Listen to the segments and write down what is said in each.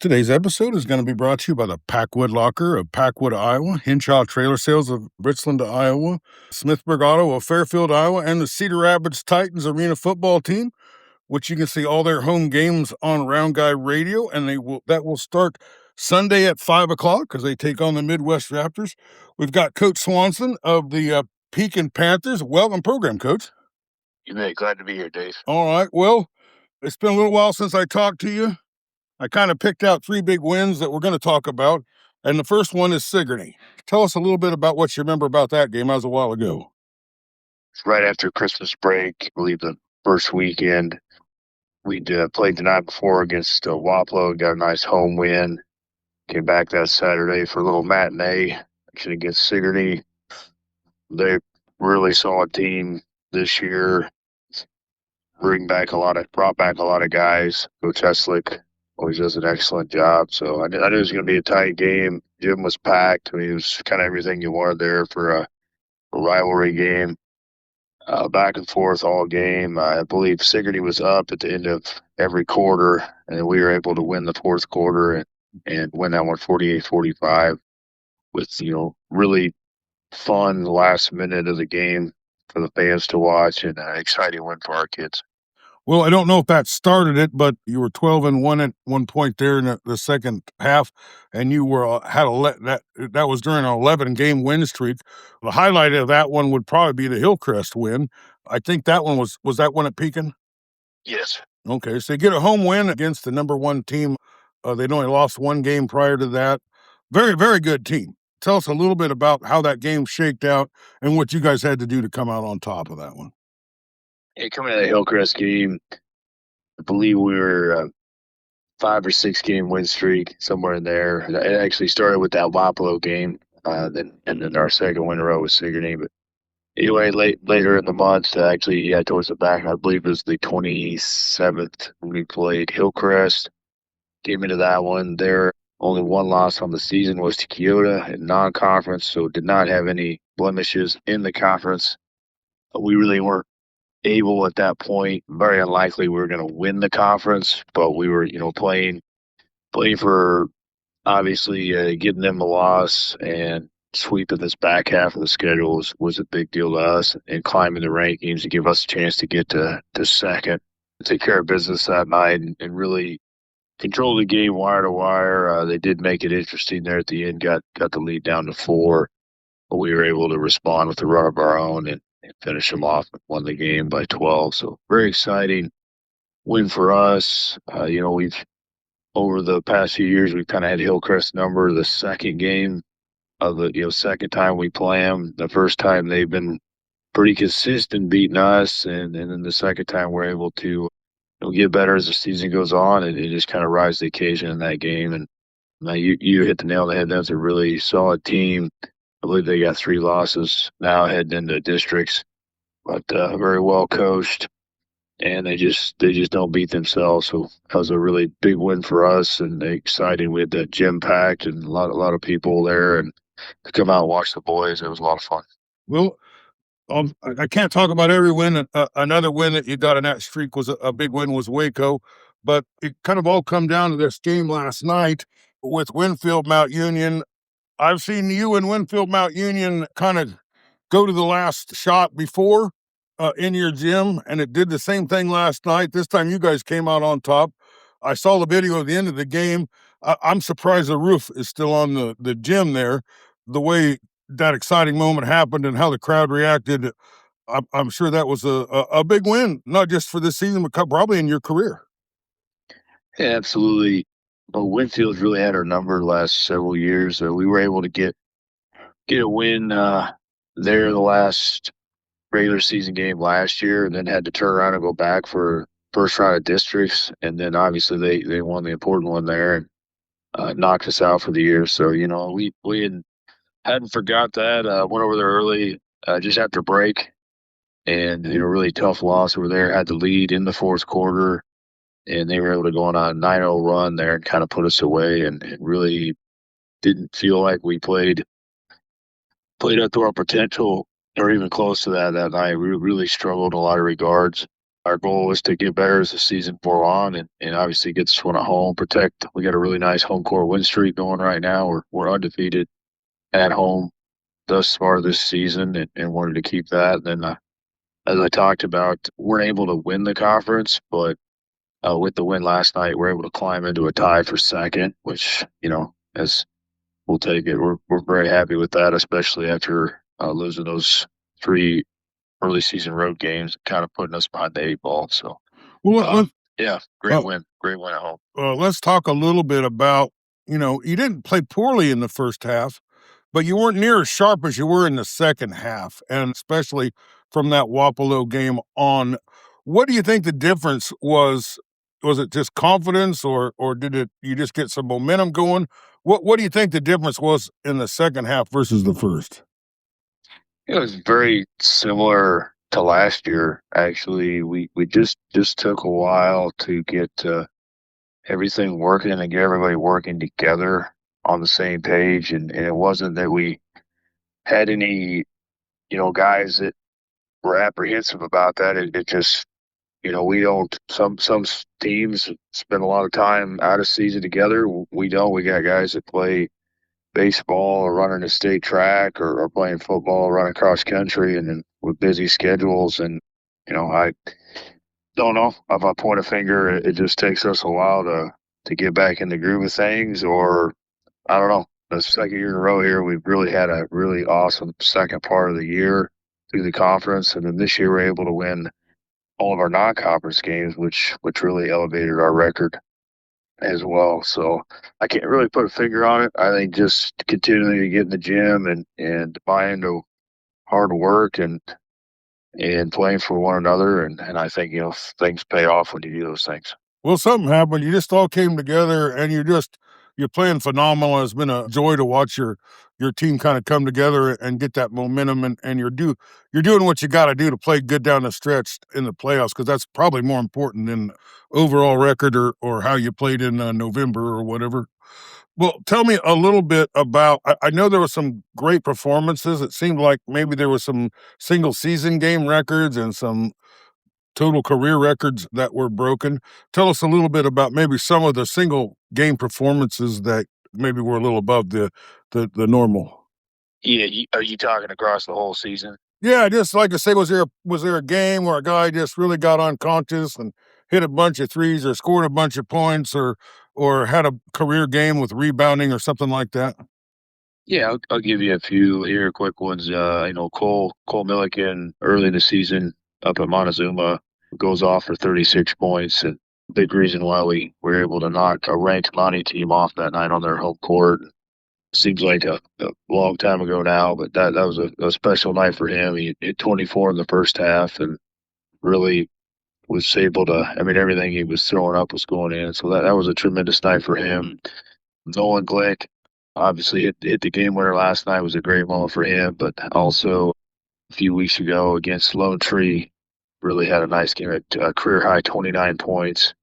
Today's episode is going to be brought to you by the Packwood Locker of Packwood, Iowa, Hinshaw Trailer Sales of Richland, Iowa, Smithburg Auto of Fairfield, Iowa, and the Cedar Rapids Titans Arena football team, which you can see all their home games on Round Guy Radio, and that will start Sunday at 5 o'clock because they take on the Midwest Raptors. We've got Coach Swanson of the Pekin Panthers. Welcome program, Coach. You bet. Glad to be here, Dave. All right. Well, it's been a little while since I talked to you. I kind of picked out three big wins that we're going to talk about, and the first one is Sigourney. Tell us a little bit about what you remember about that game. That was a while ago. It's right after Christmas break, I believe the first weekend. We'd played the night before against Waplo, got a nice home win. Came back that Saturday for a little matinee actually against Sigourney. They really solid team this year. Brought back a lot of guys. Coach Eslick always does an excellent job. So I knew it was going to be a tight game. Gym was packed. I mean, it was kind of everything you wanted there for a rivalry game. Back and forth all game. I believe Sigourney was up at the end of every quarter, and we were able to win the fourth quarter and win that one 48-45 with, really fun last minute of the game for the fans to watch, and an exciting win for our kids. Well, I don't know if that started it, but you were 12-1 at one point there in the second half, and you were that was during an 11-game win streak. The highlight of that one would probably be the Hillcrest win. I think that one was that one at Pekin? Yes. Okay, so you get a home win against the number one team. They'd only lost one game prior to that. Very, very good team. Tell us a little bit about how that game shaked out and what you guys had to do to come out on top of that one. Yeah, coming to the Hillcrest game, I believe we were 5 or 6 game win streak, somewhere in there. It actually started with that Waplo game, then our second win in a row with Sigourney. But anyway, later in the month, towards the back, I believe it was the 27th when we played Hillcrest. Came into that one. Their only one loss on the season was to Kyoto in non-conference, so did not have any blemishes in the conference. We really weren't able at that point. Very unlikely we were going to win the conference, but we were, playing for obviously getting them a loss, and sweeping this back half of the schedule was a big deal to us, and climbing the rankings to give us a chance to get to second, take care of business that night, and really control the game wire to wire. They did make it interesting there at the end, got the lead down to 4, but we were able to respond with a run of our own and finish them off and won the game by 12. So very exciting win for us. We've over the past few years, we've kind of had Hillcrest number the second game of the second time we play them. The first time they've been pretty consistent beating us, and then the second time we're able to get better as the season goes on, and it just kind of rise to the occasion in that game. And you hit the nail on the head. That's a really solid team. I believe they got 3 losses now heading into districts, but very well coached, and they just don't beat themselves. So that was a really big win for us, and exciting. We had the gym packed and a lot of people there, and to come out and watch the boys, it was a lot of fun. Well, I can't talk about every win. Another win that you got in that streak was a big win was Waco, but it kind of all come down to this game last night with Winfield-Mount Union. I've seen you and Winfield-Mount Union kind of go to the last shot before in your gym, and it did the same thing last night. This time you guys came out on top. I saw the video at the end of the game. I'm surprised the roof is still on the gym there, the way that exciting moment happened and how the crowd reacted. I'm sure that was a big win, not just for this season, but probably in your career. Yeah, absolutely. But Winfield's really had our number the last several years. We were able to get a win there the last regular season game last year, and then had to turn around and go back for first round of districts. And then obviously they won the important one there and knocked us out for the year. So, we hadn't forgot that. Went over there early just after break, and really tough loss over there. Had the lead in the fourth quarter, and they were able to go on a 9-0 run there and kind of put us away, and really didn't feel like we played up to our potential or even close to that night. We really struggled in a lot of regards. our goal was to get better as the season wore on, and obviously get this one at home. Protect. We got a really nice home court win streak going right now. We're undefeated at home thus far this season, and wanted to keep that. And then, as I talked about, weren't able to win the conference, but with the win last night, we're able to climb into a tie for second, which, as we'll take it. We're very happy with that, especially after losing those 3 early season road games, kind of putting us behind the 8 ball. So, Well, yeah, uh, great win at home. let's talk a little bit about, you didn't play poorly in the first half, but you weren't near as sharp as you were in the second half, and especially from that Wapello game on. What do you think the difference was? Was it just confidence, or did you just get some momentum going? What do you think the difference was in the second half versus the first? It was very similar to last year. Actually, we just took a while to get everything working and get everybody working together on the same page, and it wasn't that we had any guys that were apprehensive about that. It just we don't. Some teams spend a lot of time out of season together. We don't. We got guys that play baseball or running a state track or playing football, or running cross country, and then with busy schedules. And I don't know if I point a finger. It just takes us a while to get back in the groove of things, or I don't know. The second year in a row here, we've really had a really awesome second part of the year through the conference, and then this year we're able to win all of our non-conference games, which really elevated our record as well. So I can't really put a finger on it. I think just continuing to get in the gym and buy into hard work and playing for one another, and I think things pay off when you do those things. Well, something happened. You just all came together, and you're playing phenomenal. It's been a joy to watch your team kind of come together and get that momentum, and you're doing what you got to do to play good down the stretch in the playoffs, because that's probably more important than overall record or how you played in November or whatever. Well, tell me a little bit about. I know there were some great performances. It seemed like maybe there was some single season game records and some total career records that were broken. Tell us a little bit about maybe some of the single game performances that maybe were a little above the normal. Yeah, are you talking across the whole season? Yeah, just like I say, was there a game where a guy just really got unconscious and hit a bunch of threes or scored a bunch of points or had a career game with rebounding or something like that? Yeah, I'll give you a few here, quick ones. Cole Milliken early in the season up at Montezuma goes off for 36 points, and big reason why we were able to knock a ranked Monty team off that night on their home court. Seems like a long time ago now, but that was a special night for him. He hit 24 in the first half and really was able to. I mean, everything he was throwing up was going in, so that was a tremendous night for him. Nolan Glick obviously hit the game winner last night. Was a great moment for him, but also a few weeks ago against Lone Tree, really had a nice game at career high 29 points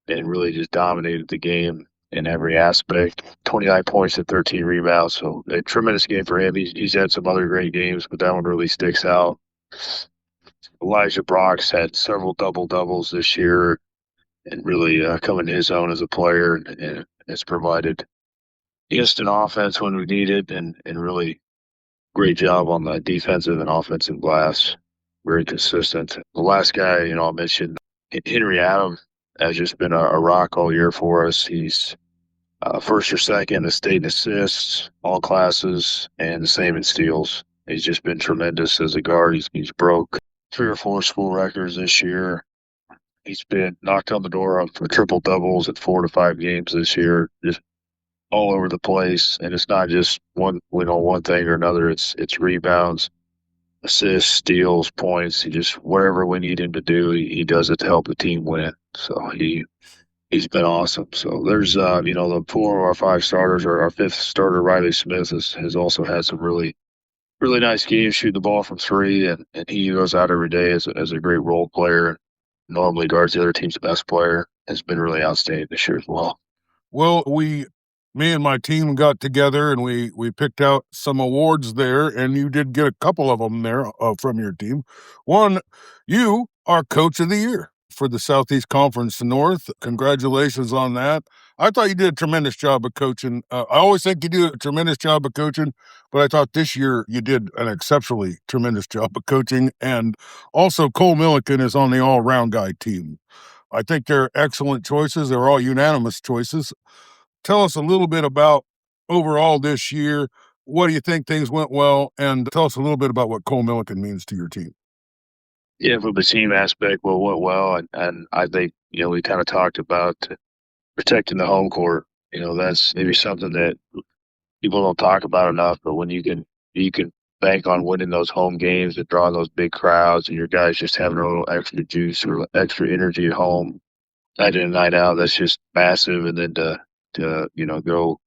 and really just dominated the game in every aspect. 29 points and 13 rebounds, so a tremendous game for him. He's had some other great games, but that one really sticks out. Elijah Brock's had several double-doubles this year and really come into his own as a player, and has provided instant offense when we need it, and really great job on the defensive and offensive glass. Very consistent. The last guy, I'll mention, Henry Adam, has just been a rock all year for us. He's first or second in state in assists, all classes, and the same in steals. He's just been tremendous as a guard. He's broke 3 or 4 school records this year. He's been knocked on the door for triple doubles at 4 to 5 games this year. Just all over the place, and it's not just one thing or another. It's rebounds, assists, steals, points. He just whatever we need him to do, he does it to help the team win. So he's been awesome. So there's the 4 of our 5 starters, or our 5th starter, Riley Smith, has also had some really nice games shooting the ball from 3, and he goes out every day as a great role player. Normally guards the other team's best player. Has been really outstanding this year as well. Well, me and my team got together and we picked out some awards there, and you did get a couple of them there from your team. One, you our coach of the year for the Southeast Conference North. Congratulations on that. I thought you did a tremendous job of coaching. I always think you do a tremendous job of coaching, but I thought this year you did an exceptionally tremendous job of coaching. And also, Cole Milliken is on the all-round guy team. I think they're excellent choices. They're all unanimous choices. Tell us a little bit about overall this year. What do you think things went well? And tell us a little bit about what Cole Milliken means to your team. Yeah, from the team aspect, well, went well, and I think we kind of talked about protecting the home court. That's maybe something that people don't talk about enough. But when you can bank on winning those home games and drawing those big crowds, and your guys just having a little extra juice or extra energy at home, night in and night out, that's just massive. And then to go,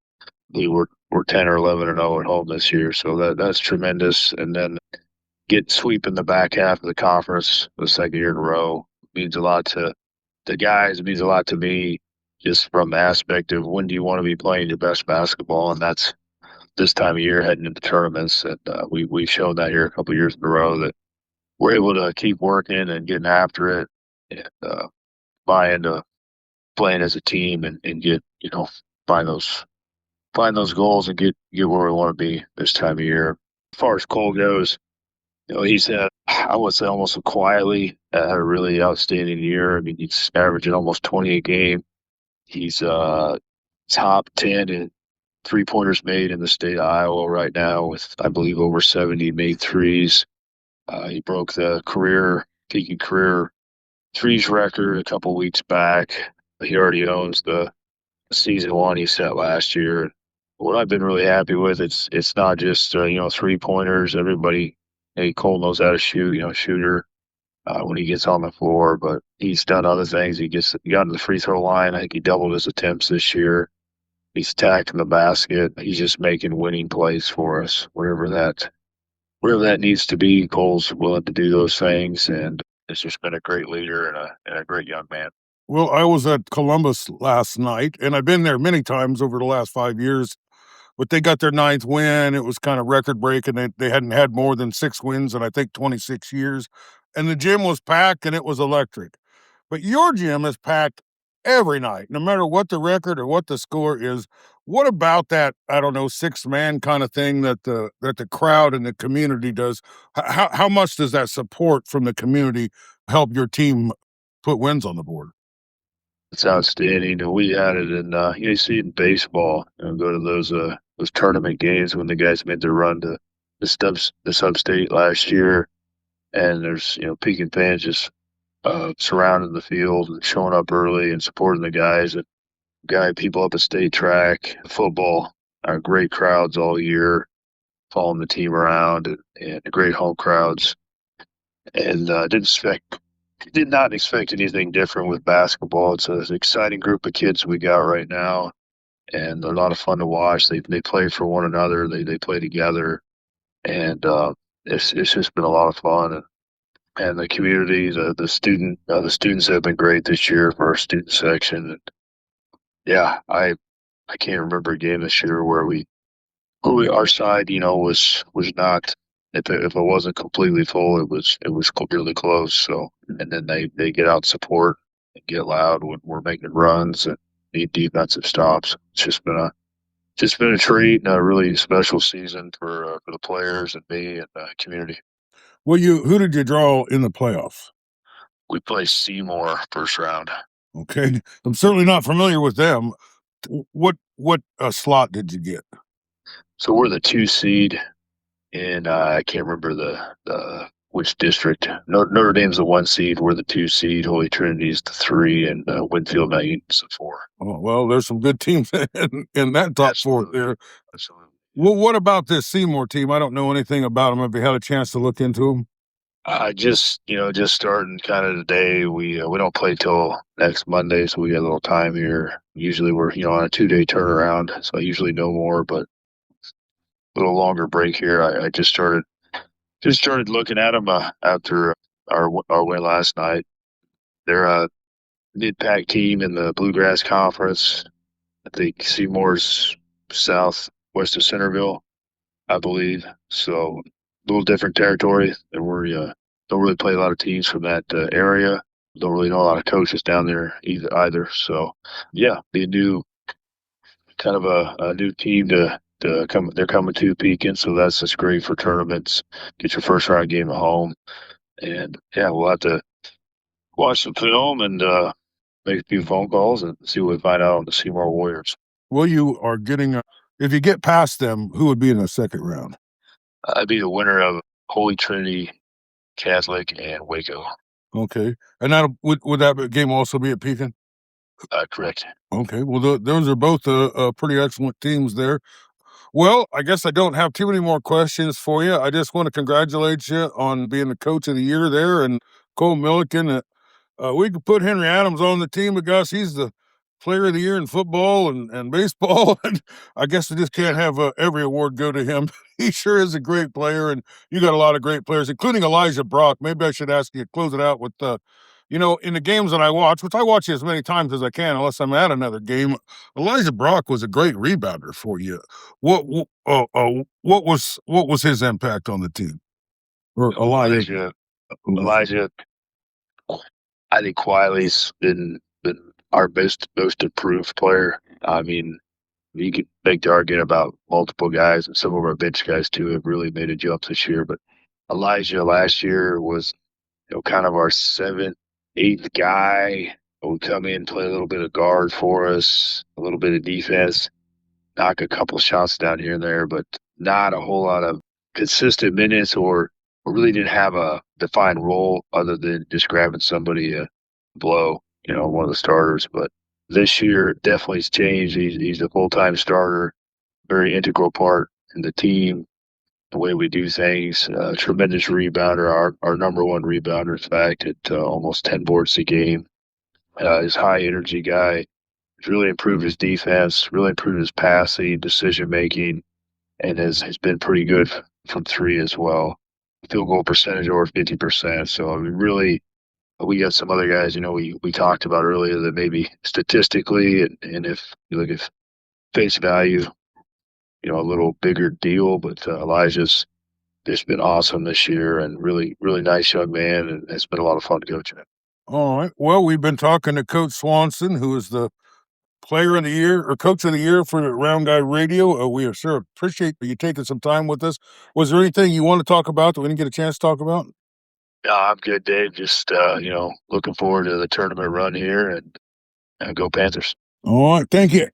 we're 10 or 11-0 at home this year, so that's tremendous. And then get sweep in the back half of the conference the second year in a row means a lot to the guys. It means a lot to me, just from the aspect of when do you want to be playing your best basketball, and that's this time of year heading into tournaments. And we've shown that here a couple of years in a row that we're able to keep working and getting after it and buy into playing as a team and get find those goals and get where we want to be this time of year. As far as Cole goes, he's I would say almost quietly had a really outstanding year. I mean, he's averaging almost 20 a game. He's top 10 in three-pointers made in the state of Iowa right now with, I believe, over 70 made threes. He broke the Pekin career threes record a couple weeks back. He already owns the season one he set last year. What I've been really happy with, it's not just three-pointers. Everybody, hey, Cole knows how to shoot, shooter when he gets on the floor, but he's done other things. He got to the free throw line. I think he doubled his attempts this year. He's attacking the basket. He's just making winning plays for us. Wherever that needs to be, Cole's willing to do those things, and it's just been a great leader and a great young man. Well, I was at Columbus last night, and I've been there many times over the last 5 years, but they got their 9th win. It was kind of record-breaking. They hadn't had more than 6 wins in, I think, 26 years, and the gym was packed, and it was electric. But your gym is packed every night, no matter what the record or what the score is. What about that, I don't know, six-man kind of thing that the crowd and the community does? How much does that support from the community help your team put wins on the board? It's outstanding, and we had it in you see it in baseball. Go to those tournament games when the guys made their run to the sub-state last year, and there's Pekin fans just surrounding the field and showing up early and supporting the guys and guiding people up a state track. Football, great crowds all year, following the team around and great home crowds. And did not expect anything different with basketball. It's an exciting group of kids we got right now, and they're a lot of fun to watch. They play for one another. They play together, and it's just been a lot of fun. And the community, the students have been great this year for our student section. And yeah, I can't remember a game this year where our side was not, if it wasn't completely full, it was really close. So, and then they get out support and get loud when we're making runs and need defensive stops. It's just been a treat and a really special season for the players and me and the community. Well, who did you draw in the playoffs? We play Seymour first round. Okay, I'm certainly not familiar with them. What slot did you get? So we're the 2 seed, and I can't remember the which district. Notre Dame's the 1 seed. We're the 2 seed. Holy Trinity's the 3, and Winfield-Mount Union's the 4. Oh, well, there's some good teams in that top Absolutely. 4 there. Absolutely. Well, what about this Seymour team? I don't know anything about them. Have you had a chance to look into them? Just starting kind of today. We don't play till next Monday, so we got a little time here. Usually we're on a 2-day turnaround, so I usually know more, but a little longer break here. I just started looking at them after our win last night. They're a mid-pack team in the Bluegrass Conference. I think Seymour's southwest of Centerville, I believe. So a little different territory than don't really play a lot of teams from that area. Don't really know a lot of coaches down there either. So, yeah, be a new kind of a new team to come. They're coming to Pekin, so that's just great for tournaments. Get your first round game at home, and yeah, we'll have to watch some film and make a few phone calls and see what we find out on the Seymour Warriors. Well, you are getting if you get past them, who would be in the second round? I'd be the winner of Holy Trinity Catholic and Waco. Okay, and that would that game also be at Pekin? Correct. Okay, well, those are both pretty excellent teams there. Well, I guess I don't have too many more questions for you. I just want to congratulate you on being the coach of the year there, and Cole Milliken. We could put Henry Adams on the team because he's the player of the year in football and baseball. And I guess I just can't have every award go to him. He sure is a great player, and you got a lot of great players, including Elijah Brock. Maybe I should ask you to close it out with, in the games that I watch, which I watch as many times as I can, unless I'm at another game. Elijah Brock was a great rebounder for you. What was his impact on the team? Or Elijah, I think quietly's been our most improved player. I mean, you could make the argument about multiple guys, and some of our bench guys too have really made a jump this year. But Elijah last year was, kind of our seventh, eighth guy who would come in, play a little bit of guard for us, a little bit of defense, knock a couple shots down here and there, but not a whole lot of consistent minutes or really didn't have a defined role other than just grabbing somebody a blow, one of the starters. But this year definitely has changed. He's a full-time starter, very integral part in the team, the way we do things. Tremendous rebounder, our number one rebounder, in fact, at almost 10 boards a game. He's a high-energy guy. He's really improved his defense, really improved his passing, decision-making, and has been pretty good from three as well. Field goal percentage over 50%. So, I mean, really, we got some other guys, we talked about earlier that maybe statistically and if you look at face value, a little bigger deal, but Elijah's just been awesome this year and really, really nice young man, and it's been a lot of fun to coach him. All right. Well, we've been talking to Coach Swanson, who is the player of the year or coach of the year for Round Guy Radio. We are sure appreciate you taking some time with us. Was there anything you want to talk about that we didn't get a chance to talk about? No, I'm good, Dave. Just, looking forward to the tournament run here and go Panthers. All right. Thank you.